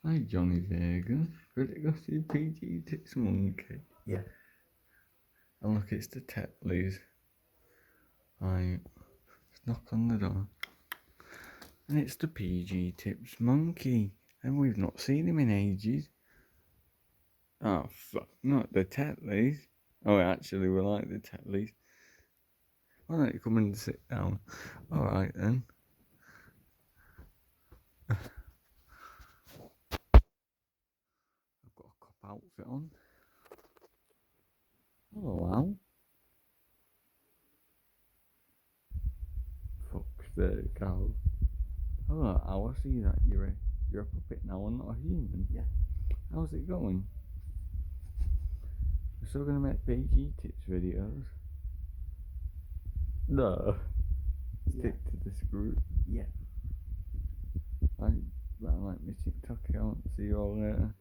Hi, Johnny Vegan. Ready to go see PG Tips Monkey? Yeah. And look, it's the Tetleys. Right, let's knock on the door. And it's the PG Tips Monkey. And we've not seen him in ages. Oh, fuck, not the Tetleys. Oh, actually, we like the Tetleys. Why don't you come and sit down? Alright then. I've got a cop outfit on. Hello, Al. Fuck's sake, Al. Hello, Al. I see that you're a puppet now and not a human. Yeah. How's it going? We're still gonna make PG Tips videos? No. Stick to the script. Yeah. I like my TikTok account. See you all later.